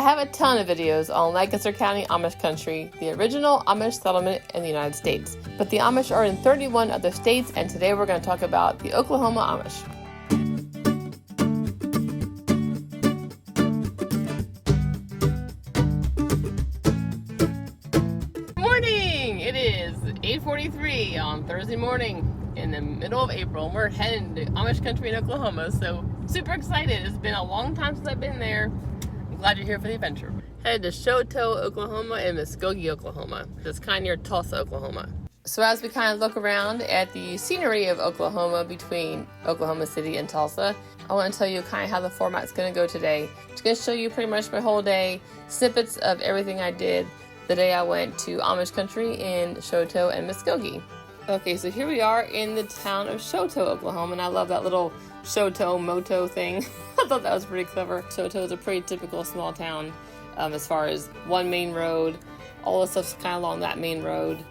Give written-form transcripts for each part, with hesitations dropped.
I have a ton of videos on Lancaster County Amish Country, the original Amish settlement in the United States. But the Amish are in 31 other states, and today we're going to talk about the Oklahoma Amish. Morning! It is 8:43 on Thursday morning in the middle of April. We're heading to Amish Country in Oklahoma, so super excited. It's been a long time since I've been there. I'm glad you're here for the adventure. Headed to Shoto, Oklahoma and Muskogee, Oklahoma. It's kind of near Tulsa, Oklahoma. So as we kind of look around at the scenery of Oklahoma between Oklahoma City and Tulsa, I want to tell you kind of how the format's going to go today. It's going to show you pretty much my whole day, snippets of everything I did the day I went to Amish Country in Shoto and Muskogee. Okay, so here we are in the town of Shoto, Oklahoma, and I love that little Shoto moto thing. I thought that was pretty clever. Shoto is a pretty typical small town as far as one main road. All the stuff's kind of along that main road.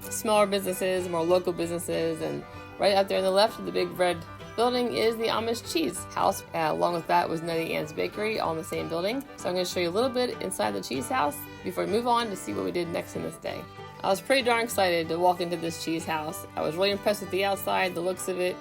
Smaller businesses, more local businesses, and right out there on the left of the big red building is the Amish Cheese House. Along with that was Nettie Ann's Bakery on the same building. So I'm going to show you a little bit inside the cheese house before we move on to see what we did next in this day. I was pretty darn excited to walk into this cheese house. I was really impressed with the outside, the looks of it,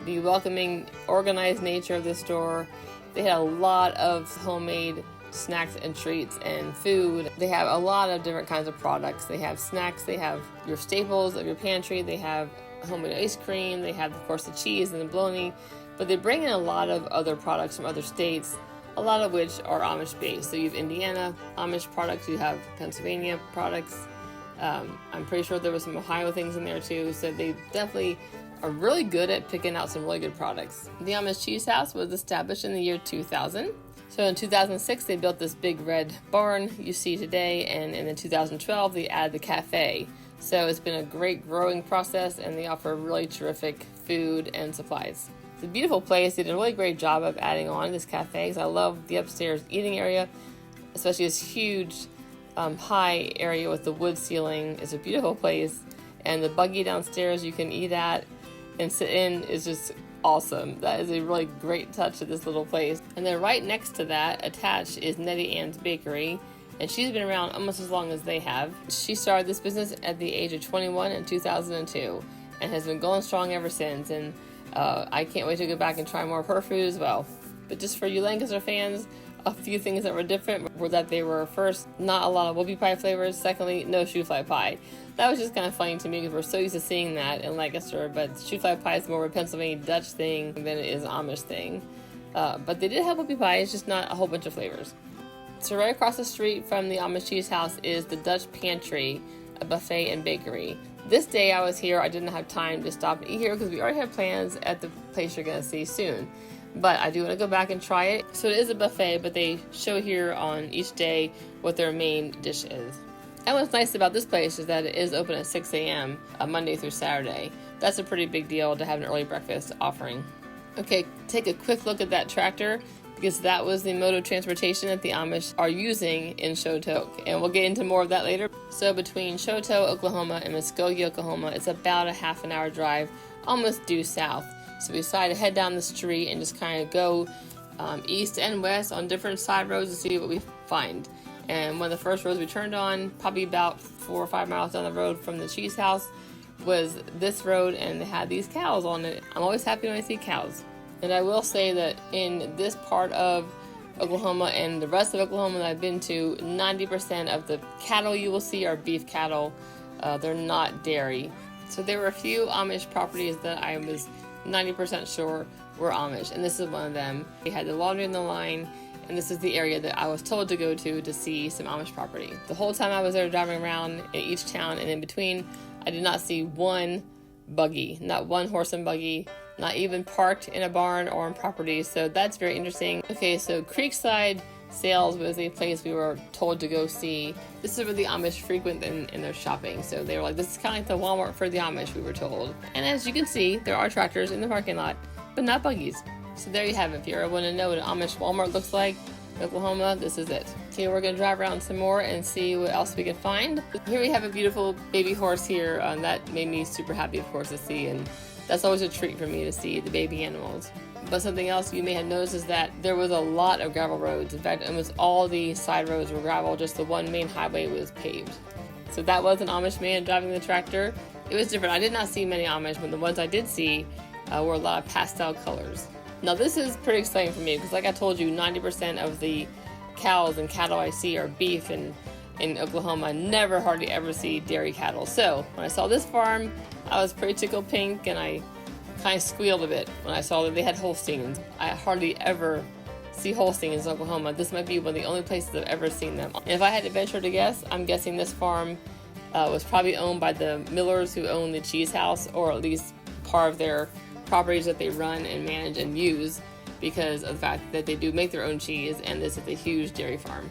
the welcoming, organized nature of the store. They had a lot of homemade snacks and treats and food. They have a lot of different kinds of products. They have snacks, they have your staples of your pantry, they have homemade ice cream, they have of course the cheese and the bologna, but they bring in a lot of other products from other states, a lot of which are Amish based. So you have Indiana Amish products, you have Pennsylvania products, I'm pretty sure there was some Ohio things in there too, so they definitely are really good at picking out some really good products. The Amish Cheese House was established in the year 2000. So in 2006, they built this big red barn you see today, and in 2012, they added the cafe. So it's been a great growing process, and they offer really terrific food and supplies. It's a beautiful place. They did a really great job of adding on this cafe, because I love the upstairs eating area, especially this huge high area with the wood ceiling. It's a beautiful place, and the buggy downstairs you can eat at and sit in is just awesome. That is a really great touch to this little place. And then right next to that, attached, is Nettie Ann's Bakery, and she's been around almost as long as they have. She started this business at the age of 21 in 2002 and has been going strong ever since, and I can't wait to go back and try more of her food as well. But just for you Lancaster fans, a few things that were different were that they were, first, not a lot of whoopie pie flavors, secondly, no shoe fly pie. That was just kind of funny to me because we're so used to seeing that in Lancaster, but shoe fly pie is more of a Pennsylvania Dutch thing than it is an Amish thing. But they did have whoopie pie, it's just not a whole bunch of flavors. So right across the street from the Amish Cheese House is the Dutch Pantry, a buffet and bakery. This day I was here, I didn't have time to stop and eat here because we already had plans at the place you're going to see soon. But I do want to go back and try it. So it is a buffet, but they show here on each day what their main dish is. And what's nice about this place is that it is open at 6 a.m. Monday through Saturday. That's a pretty big deal to have an early breakfast offering. Okay, take a quick look at that tractor, because that was the mode of transportation that the Amish are using in Shoto. And we'll get into more of that later. So between Shoto, Oklahoma and Muskogee, Oklahoma, it's about a half an hour drive, almost due south. So we decided to head down the street and just kind of go east and west on different side roads to see what we find. And one of the first roads we turned on, probably about 4 or 5 miles down the road from the cheese house, was this road, and they had these cows on it. I'm always happy when I see cows. And I will say that in this part of Oklahoma and the rest of Oklahoma that I've been to, 90% of the cattle you will see are beef cattle. They're not dairy. So there were a few Amish properties that I was 90% sure were Amish, and this is one of them. We had the laundry in the line, and this is the area that I was told to go to see some Amish property. The whole time I was there driving around in each town and in between, I did not see one buggy, not one horse and buggy, not even parked in a barn or on property, so that's very interesting. Okay, so Creekside Sales was a place we were told to go see. This is where the Amish frequent in their shopping, so they were like, this is kind of like the Walmart for the Amish, we were told. And as you can see, there are tractors in the parking lot, but not buggies. So there you have it. If you ever want to know what an Amish Walmart looks like in Oklahoma, this is it. Okay, we're going to drive around some more and see what else we can find. Here we have a beautiful baby horse here. That made me super happy, of course, to see, and That's always a treat for me to see the baby animals. But something else you may have noticed is that there was a lot of gravel roads. In fact, almost all the side roads were gravel, just the one main highway was paved. So that was an Amish man driving the tractor. It was different. I did not see many Amish, but the ones I did see were a lot of pastel colors. Now this is pretty exciting for me because, like I told you, 90% of the cows and cattle I see are beef, and in Oklahoma I never hardly ever see dairy cattle. So when I saw this farm, I was pretty tickled pink, and I kind of squealed a bit when I saw that they had Holsteins. I hardly ever see Holsteins in Oklahoma. This might be one of the only places I've ever seen them. And if I had to venture to guess, I'm guessing this farm was probably owned by the Millers who own the cheese house, or at least part of their properties that they run and manage and use, because of the fact that they do make their own cheese, and this is a huge dairy farm.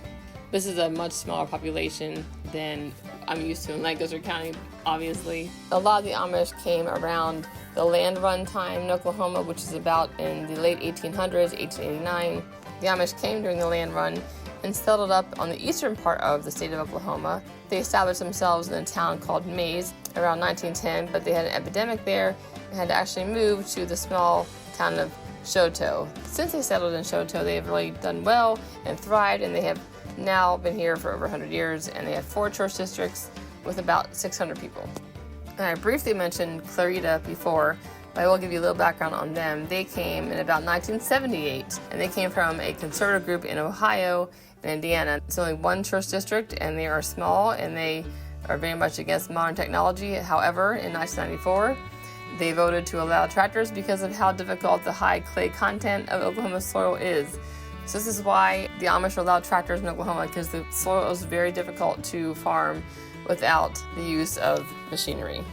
This is a much smaller population than I'm used to in Lancaster County, obviously. A lot of the Amish came around the land run time in Oklahoma, which is about in the late 1800s, 1889. The Amish came during the land run and settled up on the eastern part of the state of Oklahoma. They established themselves in a town called Maize around 1910, but they had an epidemic there and had to actually move to the small town of Shoto. Since they settled in Shoto, they have really done well and thrived, and they have now been here for over 100 years, and they have 4 church districts with about 600 people. And I briefly mentioned Clarita before, but I will give you a little background on them. They came in about 1978, and they came from a conservative group in Ohio and Indiana. It's only 1 church district, and they are small, and they are very much against modern technology. However, in 1994, they voted to allow tractors because of how difficult the high clay content of Oklahoma's soil is. So this is why the Amish are allowed tractors in Oklahoma, because the soil is very difficult to farm without the use of machinery.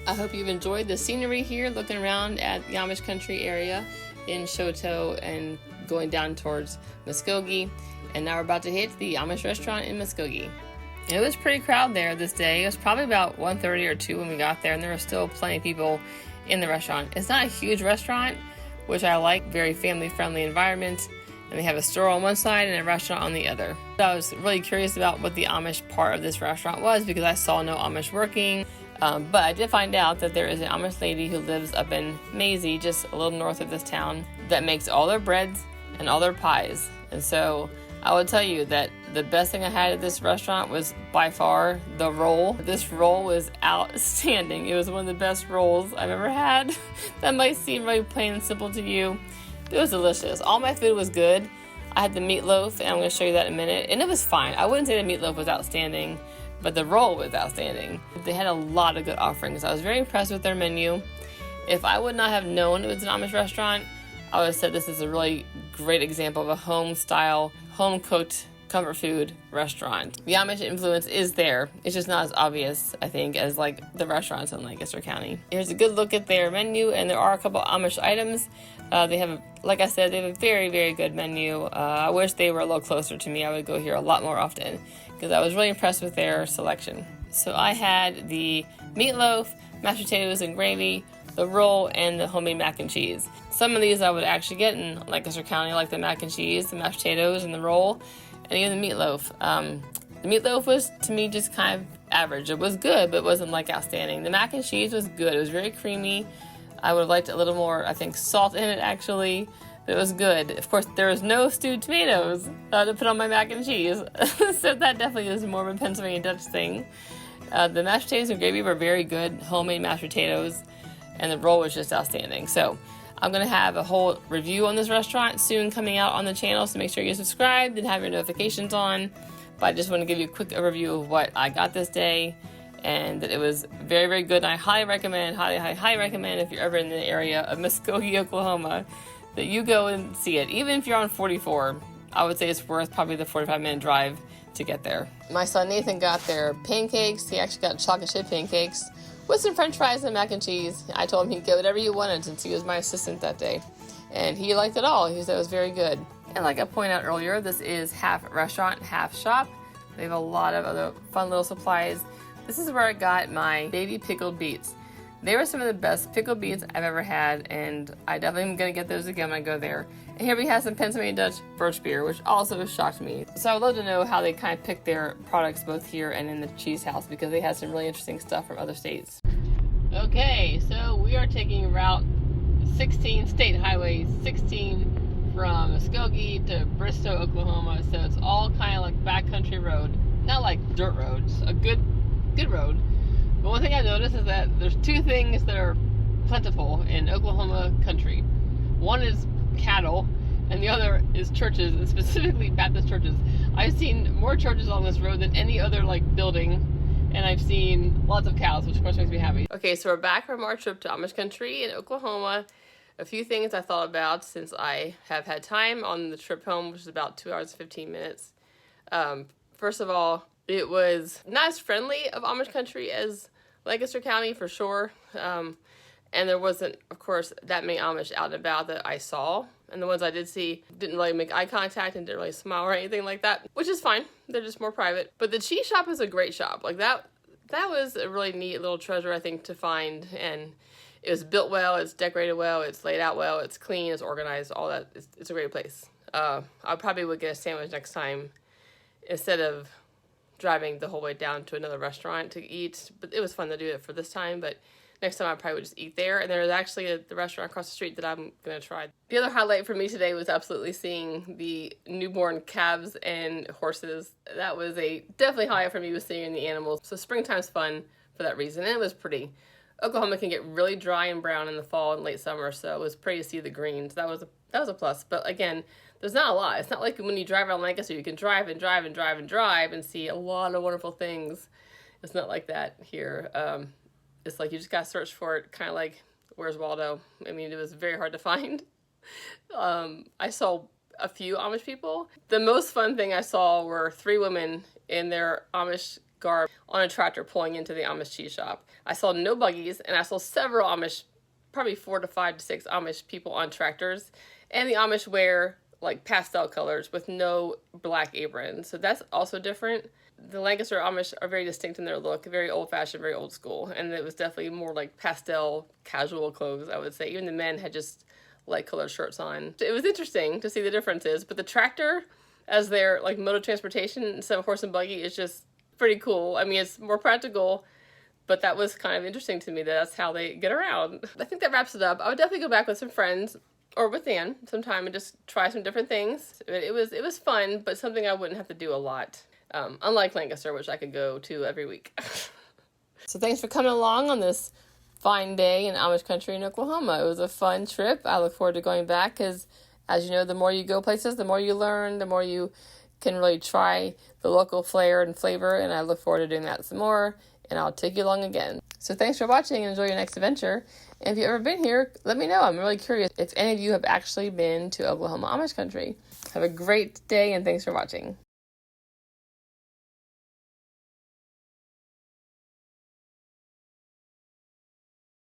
I hope you've enjoyed the scenery here, looking around at the Amish Country area in Shoto and going down towards Muskogee. And now we're about to hit the Amish Restaurant in Muskogee. It was pretty crowded there this day. It was probably about 1:30 or 2 when we got there, and there were still plenty of people in the restaurant. It's not a huge restaurant, which I like, very family-friendly environment. And they have a store on one side and a restaurant on the other. So I was really curious about what the Amish part of this restaurant was, because I saw no Amish working. But I did find out that there is an Amish lady who lives up in Maize, just a little north of this town, that makes all their breads and all their pies. And so I would tell you that the best thing I had at this restaurant was by far the roll. This roll was outstanding. It was one of the best rolls I've ever had. That might seem really plain and simple to you. It was delicious. All my food was good. I had the meatloaf, and I'm going to show you that in a minute. And it was fine. I wouldn't say the meatloaf was outstanding, but the roll was outstanding. They had a lot of good offerings. I was very impressed with their menu. If I would not have known it was an Amish restaurant, I would have said this is a really great example of a home-style, home-cooked comfort food restaurant. The Amish influence is there. It's just not as obvious, I think, as like the restaurants in Lancaster County. Here's a good look at their menu, and there are a couple Amish items. They have, like I said, they have a very, very good menu. I wish they were a little closer to me. I would go here a lot more often, because I was really impressed with their selection. So I had the meatloaf, mashed potatoes and gravy, the roll, and the homemade mac and cheese. Some of these I would actually get in Lancaster County, like the mac and cheese, the mashed potatoes, and the roll. and even the meatloaf. The meatloaf was, to me, just kind of average. It was good, but it wasn't like outstanding. The mac and cheese was good. It was very creamy. I would have liked a little more, I think, salt in it, actually. But it was good. Of course, there was no stewed tomatoes to put on my mac and cheese. So that definitely is more of a Pennsylvania Dutch thing. The mashed potatoes and gravy were very good, homemade mashed potatoes, and the roll was just outstanding. So I'm going to have a whole review on this restaurant soon coming out on the channel, so make sure you're subscribed and have your notifications on. But I just want to give you a quick overview of what I got this day, and that it was very, very good. And I highly recommend, highly recommend, if you're ever in the area of Muskogee, Oklahoma, that you go and see it. Even if you're on 44, I would say it's worth probably the 45-minute drive to get there. My son Nathan got their pancakes. He actually got chocolate chip pancakes with some french fries and mac and cheese. I told him he'd get whatever you wanted since he was my assistant that day. And he liked it all. He said it was very good. And like I pointed out earlier, this is half restaurant, half shop. They have a lot of other fun little supplies. This is where I got my baby pickled beets. They were some of the best pickled beets I've ever had, and I definitely am going to get those again when I go there. And here we have some Pennsylvania Dutch birch beer, which also shocked me. So I would love to know how they kind of pick their products both here and in the cheese house, because they had some really interesting stuff from other states. Okay, so we are taking Route 16, State Highway 16, from Muskogee to Bristow, Oklahoma. So it's all kind of like backcountry road, not like dirt roads, a good road. But one thing I noticed is that there's two things that are plentiful in Oklahoma country. One is cattle, and the other is churches, and specifically Baptist churches. I've seen more churches on this road than any other like building, and I've seen lots of cows, which of course makes me happy. Okay, so we're back from our trip to Amish Country in Oklahoma. A few things I thought about since I have had time on the trip home, which is about 2 hours and 15 minutes. First of all, it was not as friendly of Amish Country as Lancaster County, for sure. And there wasn't, of course, that many Amish out and about that I saw. And the ones I did see didn't really make eye contact and didn't really smile or anything like that, which is fine. They're just more private. But the cheese shop is a great shop. Like that was a really neat little treasure, I think, to find. And it was built well, it's decorated well, it's laid out well, it's clean, it's organized, all that. It's a great place. I probably would get a sandwich next time instead of driving the whole way down to another restaurant to eat. But it was fun to do it for this time, but next time I probably would just eat there. And there's actually the restaurant across the street that I'm going to try. The other highlight for me today was absolutely seeing the newborn calves and horses. That was a definitely highlight for me, was seeing the animals. So springtime's fun for that reason, and it was pretty. Oklahoma can get really dry and brown in the fall and late summer, so it was pretty to see the greens. That was a plus. But again, there's not a lot. It's not like when you drive around Lancaster, you can drive and drive and drive and drive and see a lot of wonderful things. It's not like that here. It's like you just got to search for it, kind of like Where's Waldo? I mean, it was very hard to find. I saw a few Amish people. The most fun thing I saw were 3 women in their Amish garb on a tractor pulling into the Amish cheese shop. I saw no buggies, and I saw several Amish, probably 4 to 5 to 6 Amish people on tractors, and the Amish wear like pastel colors with no black aprons, so that's also different. The Lancaster Amish are very distinct in their look, very old-fashioned, very old school, and it was definitely more like pastel, casual clothes, I would say. Even the men had just light-colored shirts on. It was interesting to see the differences, but the tractor as their like mode of transportation instead of horse and buggy is just pretty cool. I mean, it's more practical, but that was kind of interesting to me that that's how they get around. I think that wraps it up. I would definitely go back with some friends or with Dan sometime and just try some different things. It was fun, but something I wouldn't have to do a lot. Unlike Lancaster, which I could go to every week. So thanks for coming along on this fine day in Amish Country in Oklahoma. It was a fun trip. I look forward to going back because, as you know, the more you go places, the more you learn, the more you can really try the local flair and flavor, and I look forward to doing that some more, and I'll take you along again. So thanks for watching and enjoy your next adventure. And if you've ever been here, let me know. I'm really curious if any of you have actually been to Oklahoma Amish Country. Have a great day, and thanks for watching.